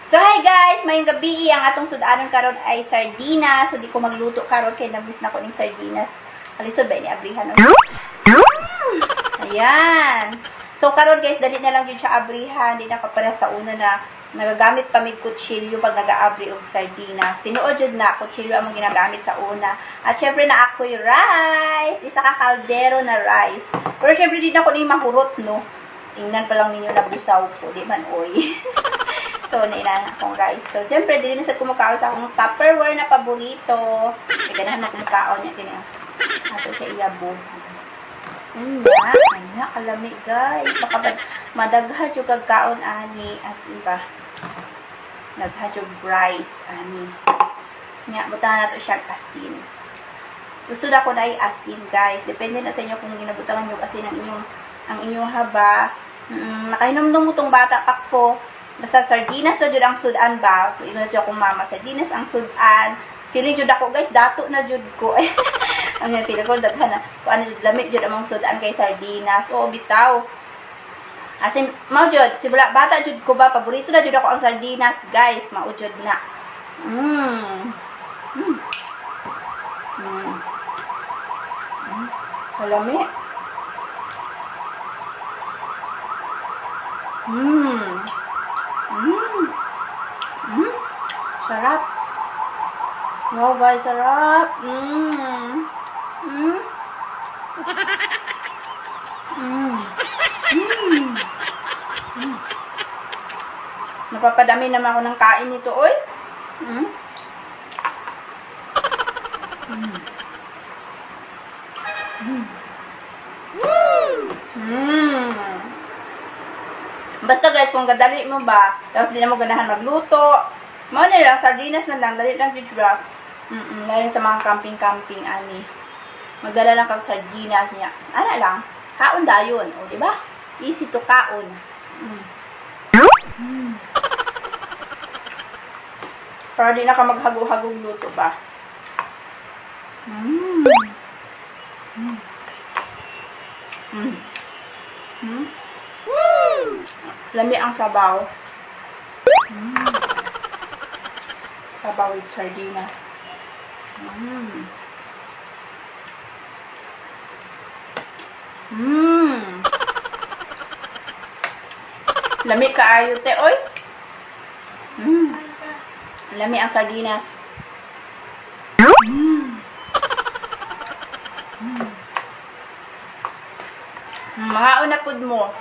So hi guys, mayong gabi ang atong sudanon karon ay sardinas. So di ko magluto karon kay nabis na ko ning sardinas. Kalisod ba ni abrihan? Ayan. So karon guys, dali na lang yun siya abrihan. Di na kapara sa una na nagagamit pa mig kutsilyo pag nag-aabri og sardinas. Tinuod jud na kutsilyo ang ginagamit sa una. At syempre na ako'y rice, isa ka kaldero na rice. Pero syempre di na ko ni mahurot no. Tingnan pa lang ninyo na busaw ko, di man oy. So, nailan akong rice. So, syempre, din sa kumakaon sa akong Tupperware na paborito. May ganahan na kumakaon niya. Kanya, ato siya iyabo. Ay na, kalamig guys. Baka madagha yung kagkaon, ani. As in ba? Nagha yung rice, ani. Nga, butangan nato siyang asin. Gusto na ko na asin, guys. Depende na sa inyo kung ginabutangan yung asin ang inyong haba. Nakahinom-nom mo tong bata pa ko. Basta sardinas na jud ang sudan ba? Ingon na akong mama, sardinas ang sudan. Feeling jud ako guys, dato na jud ko. Ang yan, feeling ko, daghan na. Kung ano jud, lamig jud among sudan kay sardinas. Oo, bitaw. Asin, mao jud, sibula, bata jud ko ba, paborito na jud ako ang sardinas, guys. Mao jud na. Kalami. Sarap. Wow guys, sarap. Napapadami naman ako ng kain nito, oy. Basta guys, kung gadali mo ba, tapos di na mo ganahan magluto, mo na lang, sardinas na lang, dali lang dito ba? Lalo sa mga camping-camping, ani. Magdala lang kag sardinas niya. Ano lang, kaon dayon, o diba? Easy to kaon. Pero di na ka maghagog-hagog luto ba? Lami ang sabaw. Sabaw with sardinas. Lami kaayo te, oy. Lami ang sardinas. Mga unapod mo.